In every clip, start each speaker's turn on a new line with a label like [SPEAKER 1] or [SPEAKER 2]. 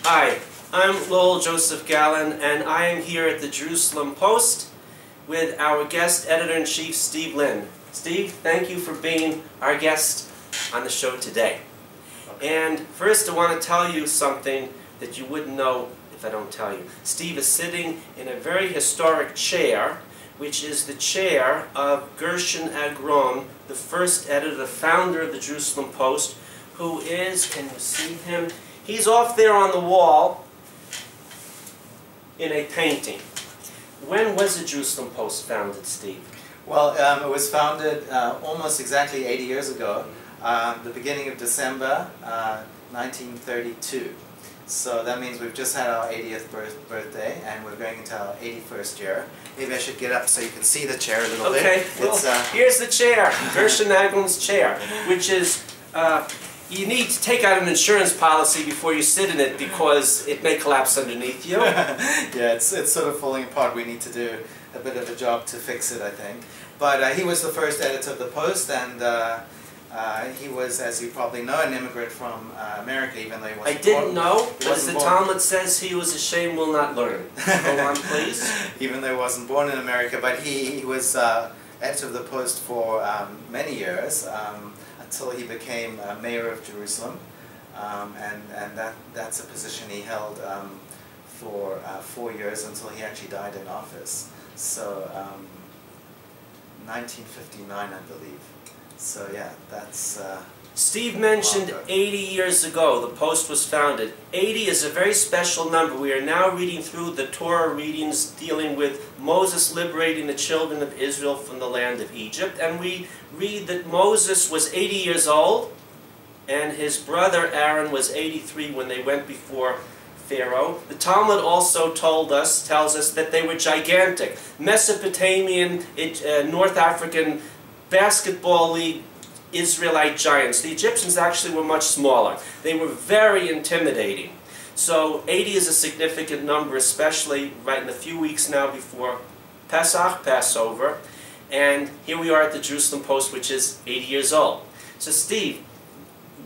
[SPEAKER 1] Hi, I'm Lowell Joseph Gallin, and I am here at the Jerusalem Post with our guest editor-in-chief, Steve Linde. Steve, thank you for being our guest on the show today. And first I want to tell you something that you wouldn't know if I don't tell you. Steve is sitting in a very historic chair, which is the chair of Gershon Agron, the first editor, the founder of the Jerusalem Post, who is, can you see him? He's off there on the wall in a painting. When was the Jerusalem Post founded, Steve?
[SPEAKER 2] Well, it was founded almost exactly 80 years ago, the beginning of December 1932. So that means we've just had our 80th birthday, and we're going into our 81st year. Maybe I should get up so you can see the chair a little bit.
[SPEAKER 1] Okay, well, here's the chair, Gershon Agron's chair, which is, you need to take out an insurance policy before you sit in it because it may collapse underneath you.
[SPEAKER 2] Yeah, it's sort of falling apart. We need to do a bit of a job to fix it, I think. But he was the first editor of the Post, and he was, as you probably know, an immigrant from America, even though he wasn't
[SPEAKER 1] I didn't know, but as the Talmud says, he was ashamed will not learn. Go on, please.
[SPEAKER 2] Even though he wasn't born in America, but he was editor of the Post for many years, until he became mayor of Jerusalem, and that's a position he held for 4 years until he actually died in office. So 1959, I believe. So yeah, that's...
[SPEAKER 1] Steve mentioned 80 years ago the Post was founded. 80 is a very special number. We are now reading through the Torah readings dealing with Moses liberating the children of Israel from the land of Egypt. And we read that Moses was 80 years old and his brother Aaron was 83 when they went before Pharaoh. The Talmud also tells us that they were gigantic. Mesopotamian, North African basketball league Israelite giants. The Egyptians actually were much smaller. They were very intimidating. So 80 is a significant number, especially right in a few weeks now before Pesach, Passover. And here we are at the Jerusalem Post, which is 80 years old. So Steve,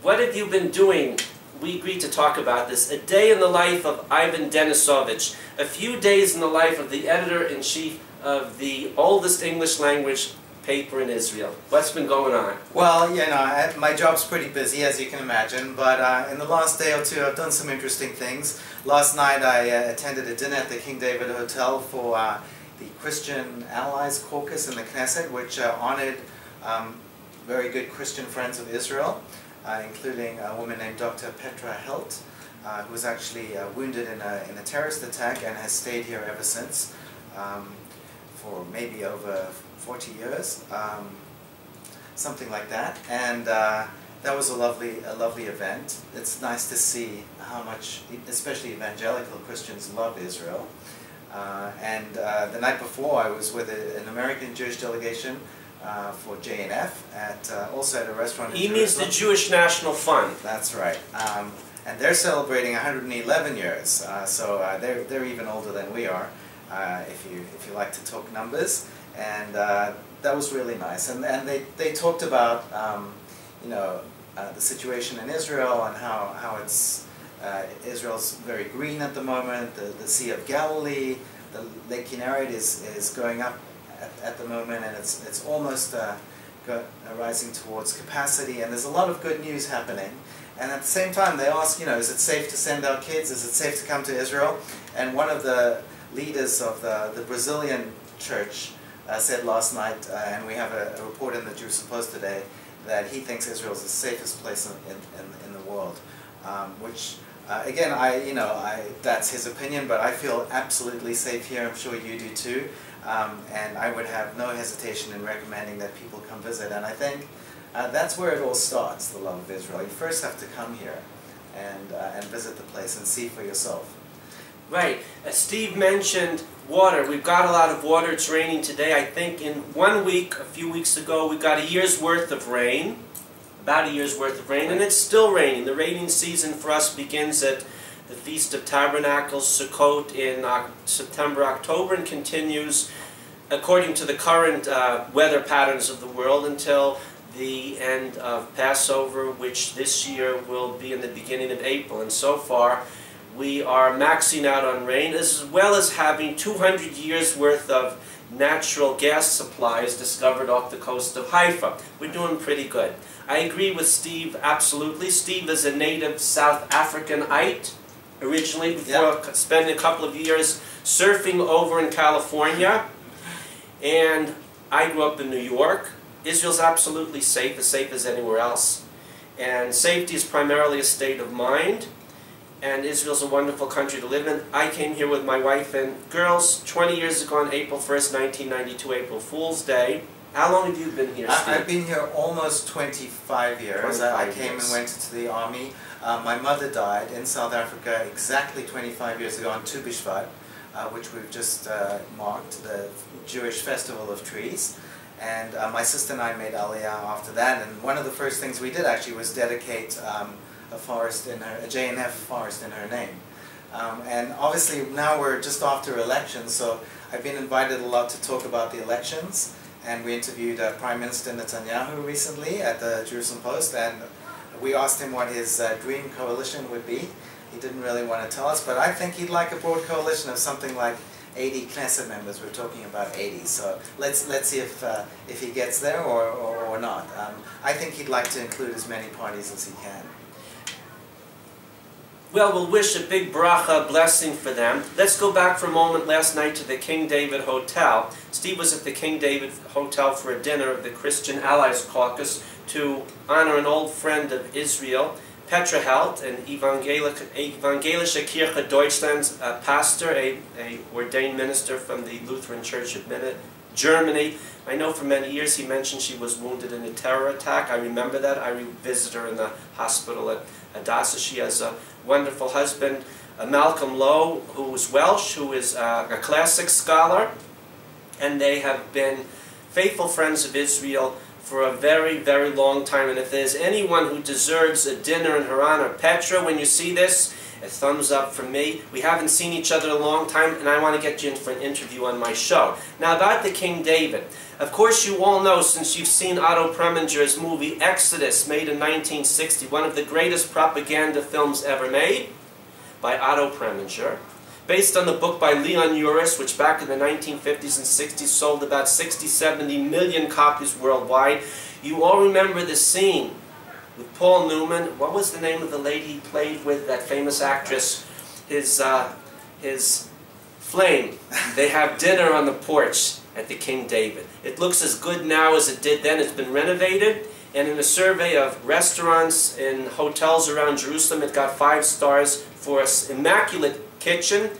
[SPEAKER 1] what have you been doing? We agreed to talk about this. A day in the life of Ivan Denisovich. A few days in the life of the editor-in-chief of the oldest English language paper in Israel. What's been going on?
[SPEAKER 2] Well, you know, my job's pretty busy, as you can imagine, but in the last day or two I've done some interesting things. Last night I attended a dinner at the King David Hotel for the Christian Allies Caucus in the Knesset, which honored very good Christian friends of Israel, including a woman named Dr. Petra Helt, who was actually wounded in a terrorist attack and has stayed here ever since, for maybe over 40 years, something like that, and that was a lovely event. It's nice to see how much, especially evangelical Christians, love Israel. And the night before, I was with an American Jewish delegation for JNF also at a restaurant in Jerusalem.
[SPEAKER 1] Means the Jewish National Fund.
[SPEAKER 2] That's right. And they're celebrating 111 years, so they're even older than we are, if you like to talk numbers. And that was really nice. And they talked about you know, the situation in Israel and how it's Israel's very green at the moment. The Sea of Galilee, the Lake Kinneret is going up at the moment, and it's almost rising towards capacity. And there's a lot of good news happening. And at the same time, they ask, you know, is it safe to send our kids? Is it safe to come to Israel? And one of the leaders of the Brazilian church said last night, and we have a report in the Jerusalem Post today, that he thinks Israel is the safest place in the world. Which, again, that's his opinion, but I feel absolutely safe here. I'm sure you do too. And I would have no hesitation in recommending that people come visit. And I think that's where it all starts, the love of Israel. You first have to come here and visit the place and see for yourself.
[SPEAKER 1] Right. Steve mentioned water. We've got a lot of water. It's raining today. I think in 1 week, a few weeks ago, we got a year's worth of rain. About a year's worth of rain. And it's still raining. The raining season for us begins at the Feast of Tabernacles, Sukkot, in September, October, and continues according to the current weather patterns of the world until the end of Passover, which this year will be in the beginning of April. And so far, We are maxing out on rain, as well as having 200 years worth of natural gas supplies discovered off the coast of Haifa. We're doing pretty good. I agree with Steve absolutely. Steve is a native South Africanite originally, before spending a couple of years surfing over in California. And I grew up in New York. Israel's absolutely safe, as safe as anywhere else. And safety is primarily a state of mind. And Israel's a wonderful country to live in. I came here with my wife and girls 20 years ago on April 1st, 1992, April Fool's Day. How long have you been here, Steve?
[SPEAKER 2] I've been here almost 25 years. I came and went into the army. My mother died in South Africa exactly 25 years ago on Tu B'Shvat, which we've just marked, the Jewish Festival of Trees. And my sister and I made Aliyah after that. And one of the first things we did actually was dedicate a forest in her, a JNF forest in her name. And obviously now we're just after elections, so I've been invited a lot to talk about the elections. And we interviewed Prime Minister Netanyahu recently at the Jerusalem Post, and we asked him what his dream coalition would be. He didn't really want to tell us, but I think he'd like a broad coalition of something like 80 Knesset members. We're talking about 80, so let's see if he gets there or not. I think he'd like to include as many parties as he can.
[SPEAKER 1] Well, we'll wish a big bracha, blessing for them. Let's go back for a moment last night to the King David Hotel. Steve was at the King David Hotel for a dinner of the Christian Allies Caucus to honor an old friend of Israel, Petra Helt, an Evangelische Kirche Deutschland's pastor, a ordained minister from the Lutheran Church of Germany. I know for many years he mentioned she was wounded in a terror attack. I remember that. I visited her in the hospital at Hadassah. She has a wonderful husband, Malcolm Lowell, who is Welsh, who is a classic scholar, and they have been faithful friends of Israel for a very, very long time. And if there's anyone who deserves a dinner in her honor, Petra, when you see this, a thumbs up from me. We haven't seen each other in a long time, and I want to get you in for an interview on my show. Now, about the King David. Of course, you all know, since you've seen Otto Preminger's movie Exodus, made in 1960, one of the greatest propaganda films ever made, by Otto Preminger, based on the book by Leon Uris, which back in the 1950s and 60s sold about 60-70 million copies worldwide. You all remember the scene with Paul Newman. What was the name of the lady he played with, that famous actress? His flame. They have dinner on the porch at the King David. It looks as good now as it did then. It's been renovated, and in a survey of restaurants and hotels around Jerusalem, it got 5 stars for an immaculate kitchen,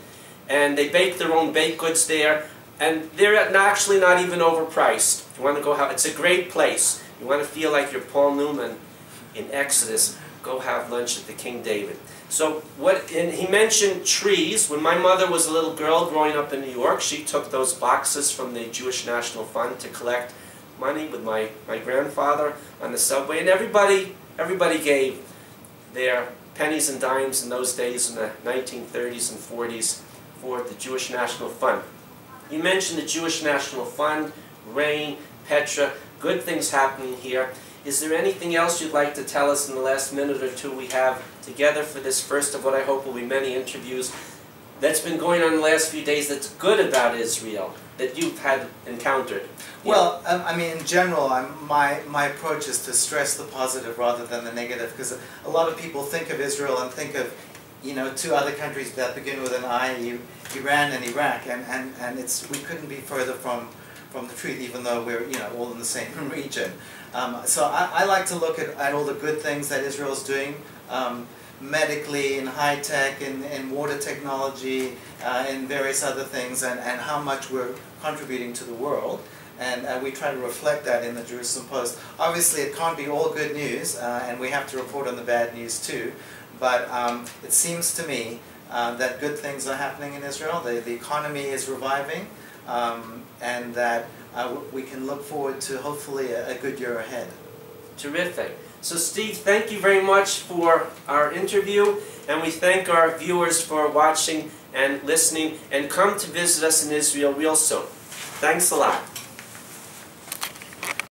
[SPEAKER 1] and they bake their own baked goods there, and they're actually not even overpriced. If you want to go have, it's a great place. You want to feel like you're Paul Newman in Exodus, go have lunch at the King David. So and he mentioned trees. When my mother was a little girl growing up in New York, she took those boxes from the Jewish National Fund to collect money with my grandfather on the subway, and everybody gave their pennies and dimes in those days in the 1930s and 40s for the Jewish National Fund. You mentioned the Jewish National Fund, rain, Petra, good things happening here. Is there anything else you'd like to tell us in the last minute or two we have together for this first of what I hope will be many interviews that's been going on the last few days that's good about Israel, that you've had encountered?
[SPEAKER 2] Well, I mean, in general, my approach is to stress the positive rather than the negative, because a lot of people think of Israel and think of, you know, 2 other countries that begin with an I, Iran and Iraq, and we couldn't be further from the truth, even though we're, you know, all in the same region. So I like to look at all the good things that Israel's doing, medically, in high-tech, in water technology, in various other things, and how much we're contributing to the world. And we try to reflect that in the Jerusalem Post. Obviously, it can't be all good news, and we have to report on the bad news too. But it seems to me that good things are happening in Israel. The economy is reviving, and that we can look forward to hopefully a good year ahead.
[SPEAKER 1] Terrific. So Steve, thank you very much for our interview, and we thank our viewers for watching and listening, and come to visit us in Israel real soon. Thanks a lot.